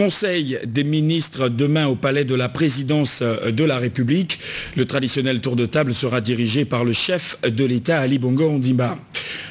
Conseil des ministres demain au palais de la présidence de la République. Le traditionnel tour de table sera dirigé par le chef de l'État, Ali Bongo Ondimba.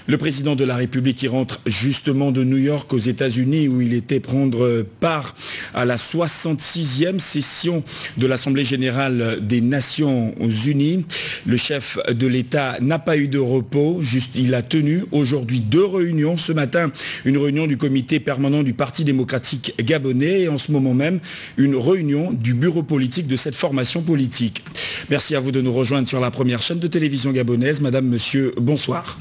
Le président de la République qui rentre justement de New York aux États-Unis où il était prendre part à la 66e session de l'Assemblée générale des Nations Unies. Le chef de l'État n'a pas eu de repos, il a tenu aujourd'hui 2 réunions. Ce matin, une réunion du comité permanent du Parti démocratique gabonais et en ce moment même, une réunion du bureau politique de cette formation politique. Merci à vous de nous rejoindre sur la première chaîne de télévision gabonaise. Madame, monsieur, bonsoir.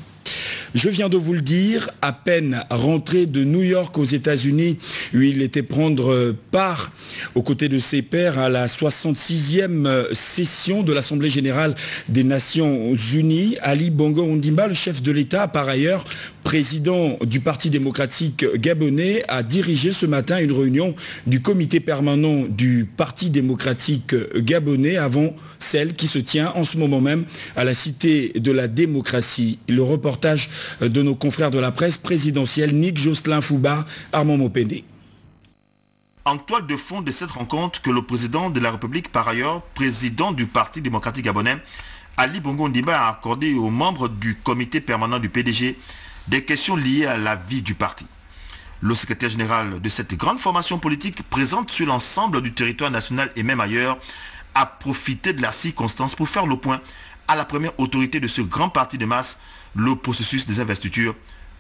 Je viens de vous le dire, à peine rentré de New York aux États-Unis, où il était prendre part, aux côtés de ses pairs, à la 66e session de l'Assemblée générale des Nations Unies. Ali Bongo Ondimba, le chef de l'État, par ailleurs président du Parti démocratique gabonais, a dirigé ce matin une réunion du comité permanent du Parti démocratique gabonais avant celle qui se tient en ce moment même à la Cité de la démocratie. Le reportage de nos confrères de la presse présidentielle, Nick Jocelyn Fouba, Armand Mopéné. En toile de fond de cette rencontre que le président de la République, par ailleurs président du Parti démocratique gabonais, Ali Bongo Ondimba a accordé aux membres du comité permanent du PDG des questions liées à la vie du parti. Le secrétaire général de cette grande formation politique présente sur l'ensemble du territoire national et même ailleurs a profité de la circonstance pour faire le point à la première autorité de ce grand parti de masse, le processus des investitures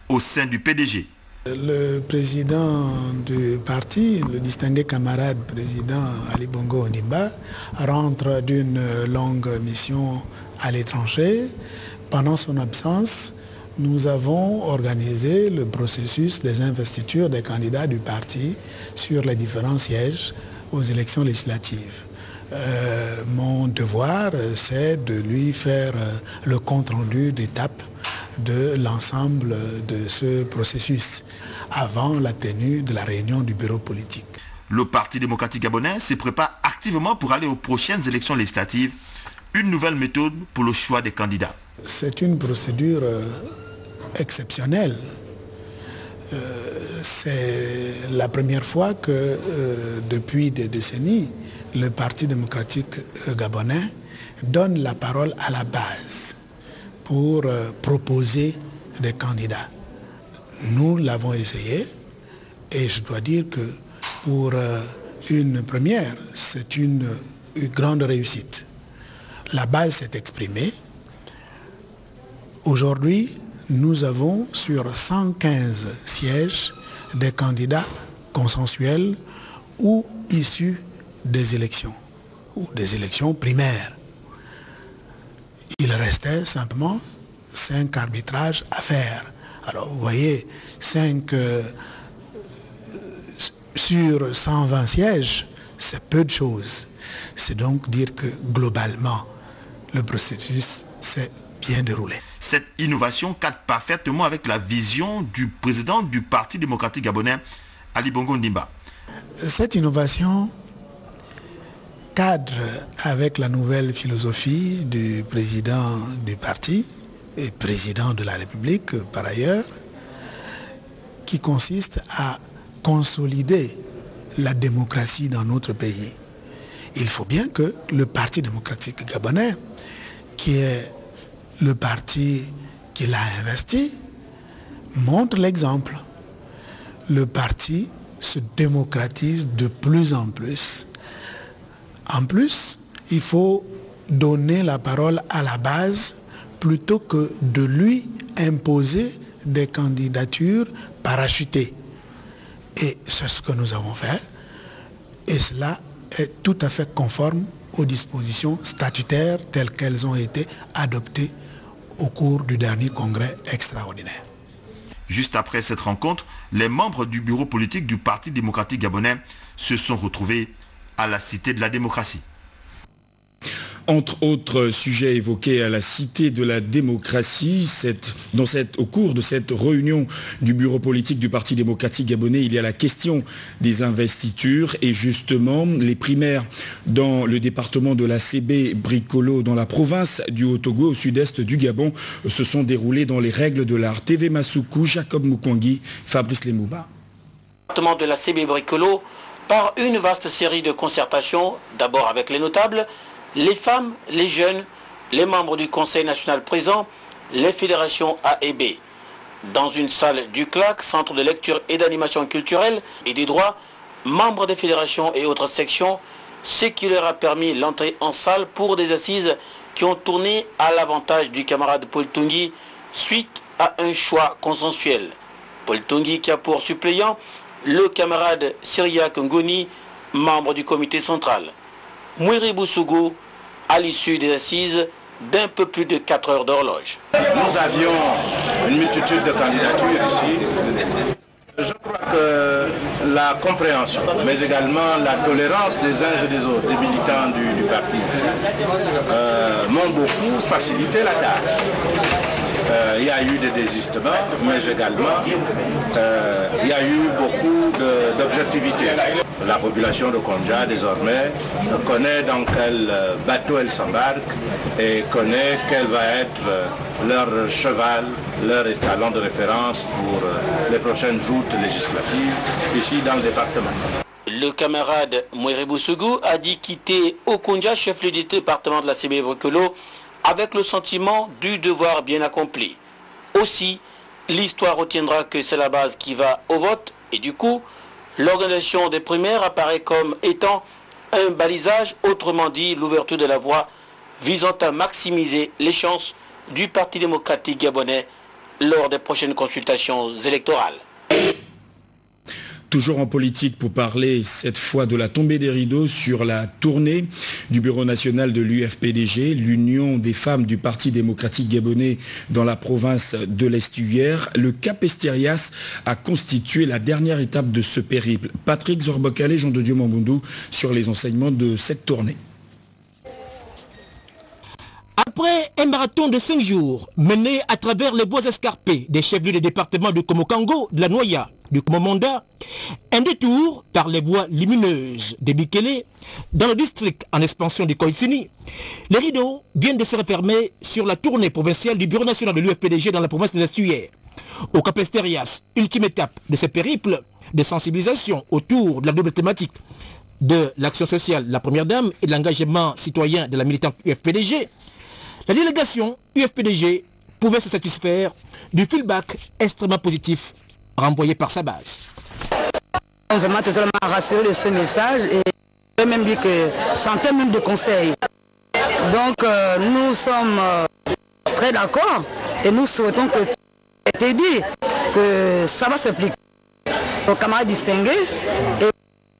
au sein du PDG. Le président du parti, le distingué camarade président Ali Bongo Ondimba, rentre d'une longue mission à l'étranger. Pendant son absence, nous avons organisé le processus des investitures des candidats du parti sur les différents sièges aux élections législatives. Mon devoir, c'est de lui faire le compte-rendu d'étape de l'ensemble de ce processus avant la tenue de la réunion du bureau politique. Le Parti démocratique gabonais se prépare activement pour aller aux prochaines élections législatives. Une nouvelle méthode pour le choix des candidats. C'est une procédure exceptionnelle. C'est la première fois que depuis des décennies, le Parti démocratique gabonais donne la parole à la base pour proposer des candidats. Nous l'avons essayé et je dois dire que pour une première, c'est une grande réussite. La base s'est exprimée. Aujourd'hui, nous avons sur 115 sièges des candidats consensuels ou issus des élections, ou des élections primaires. Il restait simplement 5 arbitrages à faire. Alors vous voyez, 5 sur 120 sièges, c'est peu de choses. C'est donc dire que globalement, le processus s'est bien déroulé. Cette innovation cadre parfaitement avec la vision du président du Parti démocratique gabonais, Ali Bongo Ondimba. Cette innovation cadre avec la nouvelle philosophie du président du parti et président de la République par ailleurs, qui consiste à consolider la démocratie dans notre pays. Il faut bien que le Parti démocratique gabonais, qui est le parti qui l'a investi, montre l'exemple. Le parti se démocratise de plus en plus. En plus, il faut donner la parole à la base plutôt que de lui imposer des candidatures parachutées. Et c'est ce que nous avons fait. Et cela est tout à fait conforme aux dispositions statutaires telles qu'elles ont été adoptées au cours du dernier congrès extraordinaire. Juste après cette rencontre, les membres du bureau politique du Parti démocratique gabonais se sont retrouvés à la Cité de la démocratie. Entre autres sujets évoqués à la Cité de la démocratie, au cours de cette réunion du bureau politique du Parti démocratique gabonais, il y a la question des investitures et justement les primaires dans le département de la CB Bricolo, dans la province du Haut-Togo, au sud-est du Gabon, se sont déroulées dans les règles de l'art. TV Masuku, Jacob Mukwangi, Fabrice Lemouba. Le département de la CB Bricolo par une vaste série de concertations, d'abord avec les notables, les femmes, les jeunes, les membres du Conseil national présent, les fédérations A et B. Dans une salle du CLAC, Centre de lecture et d'animation culturelle et des droits, membres des fédérations et autres sections, ce qui leur a permis l'entrée en salle pour des assises qui ont tourné à l'avantage du camarade Paul Tungi suite à un choix consensuel. Paul Tungi qui a pour suppléant le camarade Syriac Ngoni, membre du comité central. Mwiri Boussougou, à l'issue des assises d'un peu plus de 4 heures d'horloge. Nous avions une multitude de candidatures ici. Je crois que la compréhension, mais également la tolérance des uns et des autres, des militants du parti, m'ont beaucoup facilité la tâche. Il y a eu des désistements, mais également il y a eu beaucoup d'objectivité. La population de Konja désormais connaît dans quel bateau elle s'embarque et connaît quel va être leur cheval, leur étalon de référence pour les prochaines joutes législatives ici dans le département. Le camarade Mwiri Boussougou a dit quitter Okonja, chef-lieu du département de la CBE-Bricolo, avec le sentiment du devoir bien accompli. Aussi, l'histoire retiendra que c'est la base qui va au vote et du coup, l'organisation des primaires apparaît comme étant un balisage, autrement dit l'ouverture de la voie visant à maximiser les chances du Parti démocratique gabonais lors des prochaines consultations électorales. Toujours en politique pour parler cette fois de la tombée des rideaux sur la tournée du bureau national de l'UFPDG, l'Union des femmes du Parti démocratique gabonais dans la province de l'Estuaire. Le Cap Esterias a constitué la dernière étape de ce périple. Patrick Zorbokale, Jean de Dieu Mambundou sur les enseignements de cette tournée. Après un marathon de 5 jours mené à travers les bois escarpés des chefs-lieux des départements du Komokango, de la Noya, du Komomonda, un détour par les voies lumineuses de Bikele, dans le district en expansion du Koitsini, les rideaux viennent de se refermer sur la tournée provinciale du bureau national de l'UFPDG dans la province de l'Estuaire. Au Cap Esterias, ultime étape de ce périple de sensibilisation autour de la double thématique de l'action sociale de la première dame et de l'engagement citoyen de la militante UFPDG, la délégation UFPDG pouvait se satisfaire du feedback extrêmement positif renvoyé par sa base. On est vraiment totalement rassuré de ce message et je peux même dire que centaines même de conseils. Donc nous sommes très d'accord et nous souhaitons que tout ait été dit, que ça va s'appliquer aux camarades distingués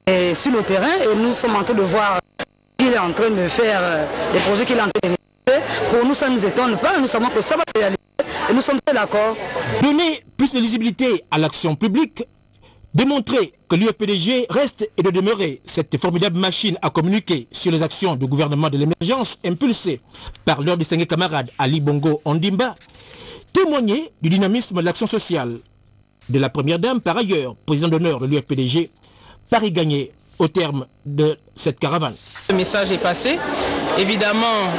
et sur le terrain et nous sommes en train de voir qu'il est en train de faire des projets qu'il est en train de réaliser. Pour nous, ça ne nous étonne pas, nous savons que ça va se réaliser et nous sommes très d'accord. Donner plus de lisibilité à l'action publique, démontrer que l'UFPDG reste et de demeurer cette formidable machine à communiquer sur les actions du gouvernement de l'émergence impulsée par leur distingué camarade Ali Bongo Ondimba, témoigner du dynamisme de l'action sociale de la première dame, par ailleurs président d'honneur de l'UFPDG, Paris gagné au terme de cette caravane. Le message est passé. Évidemment,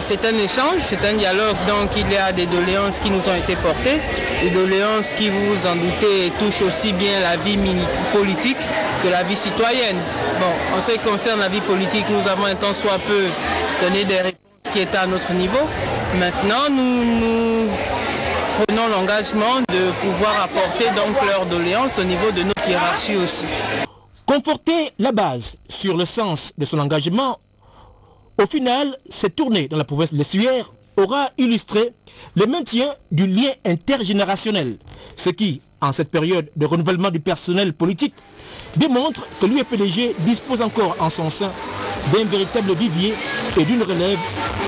c'est un échange, c'est un dialogue, donc il y a des doléances qui nous ont été portées, des doléances qui, vous en doutez, touchent aussi bien la vie politique que la vie citoyenne. Bon, en ce qui concerne la vie politique, nous avons un temps soit peu donné des réponses qui étaient à notre niveau. Maintenant, nous prenons l'engagement de pouvoir apporter donc leurs doléances au niveau de notre hiérarchie aussi. Conforter la base sur le sens de son engagement. Au final, cette tournée dans la province de l'Estuaire aura illustré le maintien du lien intergénérationnel, ce qui, en cette période de renouvellement du personnel politique, démontre que l'UFPDG dispose encore en son sein d'un véritable vivier et d'une relève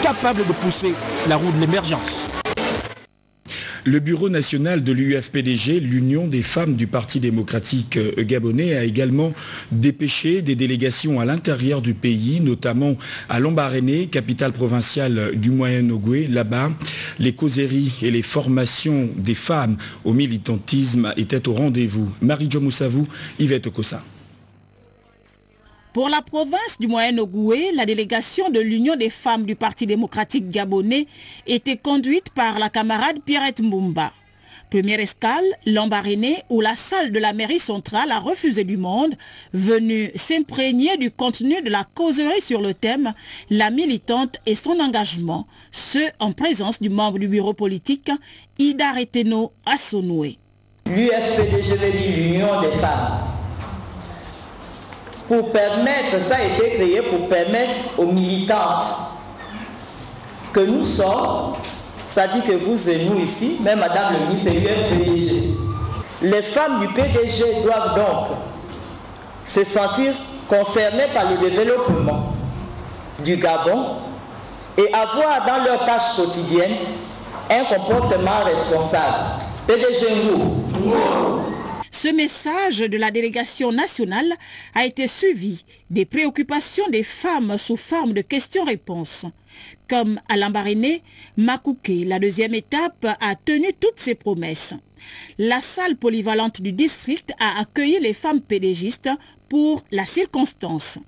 capable de pousser la roue de l'émergence. Le bureau national de l'UFPDG, l'Union des femmes du Parti démocratique gabonais, a également dépêché des délégations à l'intérieur du pays, notamment à Lambaréné, capitale provinciale du Moyen-Ogooué. Là-bas, les causeries et les formations des femmes au militantisme étaient au rendez-vous. Marie-Jo Moussavou, Yvette Okosa. Pour la province du Moyen-Ogooué, la délégation de l'Union des femmes du Parti démocratique gabonais était conduite par la camarade Pierrette Mbumba. Première escale, Lambaréné, où la salle de la mairie centrale a refusé du monde, venu s'imprégner du contenu de la causerie sur le thème « La militante et son engagement », ce en présence du membre du bureau politique, Ida Reteno Assonoué. L'UFPDG, je veux dire l'Union des femmes. Pour permettre, ça a été créé pour permettre aux militantes que nous sommes, ça dit que vous et nous ici, même Madame le ministre, l'UFPDG. Les femmes du PDG doivent donc se sentir concernées par le développement du Gabon et avoir dans leurs tâches quotidiennes un comportement responsable. PDG Ngou. Ce message de la délégation nationale a été suivi des préoccupations des femmes sous forme de questions-réponses. Comme à Lambaréné, Makouké, la deuxième étape, a tenu toutes ses promesses. La salle polyvalente du district a accueilli les femmes pédégistes pour la circonstance.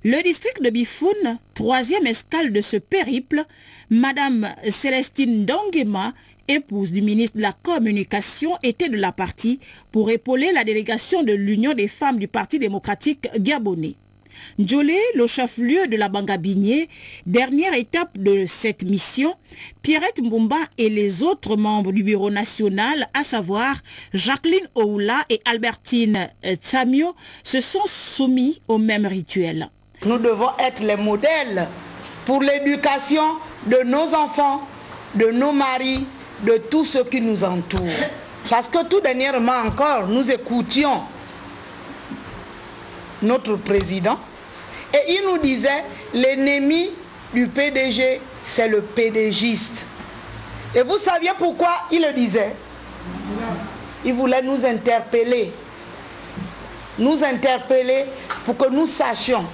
Le district de Bifoun, troisième escale de ce périple, Madame Célestine Dongema, épouse du ministre de la Communication, était de la partie pour épauler la délégation de l'Union des femmes du Parti démocratique gabonais. Ndjolé, le chef-lieu de la Bangabigné, dernière étape de cette mission, Pierrette Mbumba et les autres membres du bureau national, à savoir Jacqueline Oula et Albertine Tsamio, se sont soumis au même rituel. Nous devons être les modèles pour l'éducation de nos enfants, de nos maris, de tous ceux qui nous entourent. Parce que tout dernièrement encore, nous écoutions notre président et il nous disait l'ennemi du PDG, c'est le PDGiste. Et vous saviez pourquoi il le disait? Il voulait nous interpeller pour que nous sachions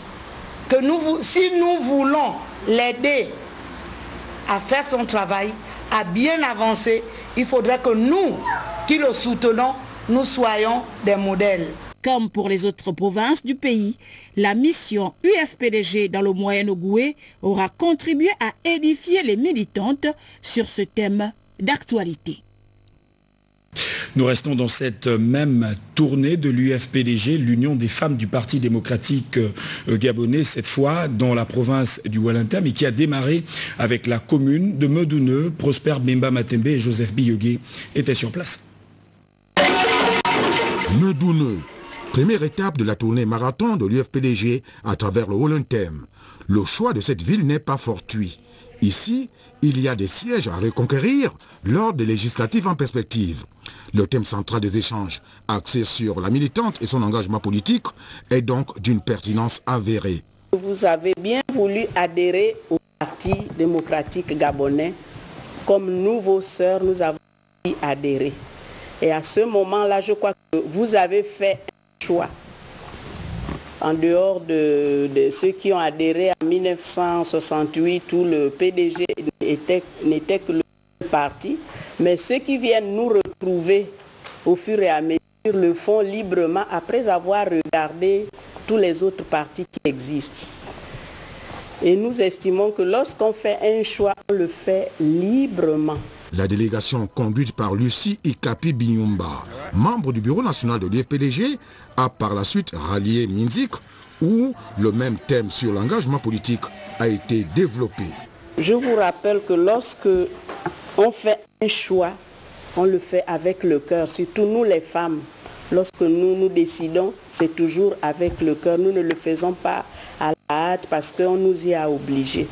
que si nous voulons l'aider à faire son travail, à bien avancer, il faudrait que nous, qui le soutenons, nous soyons des modèles. Comme pour les autres provinces du pays, la mission UFPDG dans le Moyen-Ogooué aura contribué à édifier les militantes sur ce thème d'actualité. Nous restons dans cette même tournée de l'UFPDG, l'Union des femmes du Parti démocratique gabonais, cette fois dans la province du Walinta, mais qui a démarré avec la commune de Medouneux. Prosper Bemba Matembe et Joseph Biyogué étaient sur place. Medouneux, première étape de la tournée marathon de l'UFPDG à travers le Walintam. Le choix de cette ville n'est pas fortuit. Ici, il y a des sièges à reconquérir lors des législatives en perspective. Le thème central des échanges, axé sur la militante et son engagement politique, est donc d'une pertinence avérée. Vous avez bien voulu adhérer au Parti démocratique gabonais. Comme nous, vos sœurs, nous avons adhéré. Et à ce moment-là, je crois que vous avez fait un choix. En dehors de ceux qui ont adhéré en 1968, où le PDG n'était que le parti, mais ceux qui viennent nous retrouver au fur et à mesure le font librement après avoir regardé tous les autres partis qui existent. Et nous estimons que lorsqu'on fait un choix, on le fait librement. La délégation conduite par Lucie Ikapi Binyumba, membre du bureau national de l'UFPDG, a par la suite rallié Minzik, où le même thème sur l'engagement politique a été développé. Je vous rappelle que lorsque on fait un choix, on le fait avec le cœur, surtout nous les femmes. Lorsque nous décidons, c'est toujours avec le cœur. Nous ne le faisons pas à la hâte parce qu'on nous y a obligés.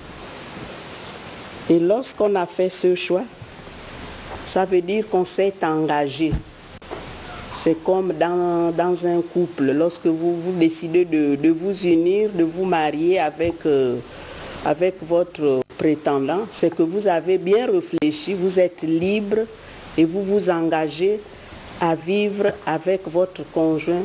Et lorsqu'on a fait ce choix, ça veut dire qu'on s'est engagé. C'est comme dans un couple. Lorsque vous décidez de vous unir, de vous marier avec votre prétendant, c'est que vous avez bien réfléchi, vous êtes libre et vous vous engagez à vivre avec votre conjoint.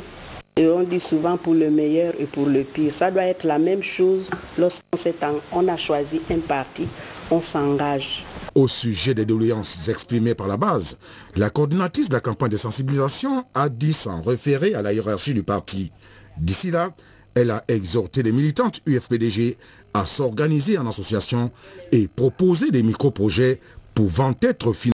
Et on dit souvent pour le meilleur et pour le pire. Ça doit être la même chose lorsqu'on a choisi un parti, on s'engage. Au sujet des doléances exprimées par la base, la coordinatrice de la campagne de sensibilisation a dit s'en référer à la hiérarchie du parti. D'ici là, elle a exhorté les militantes UFPDG à s'organiser en association et proposer des micro-projets pouvant être financés.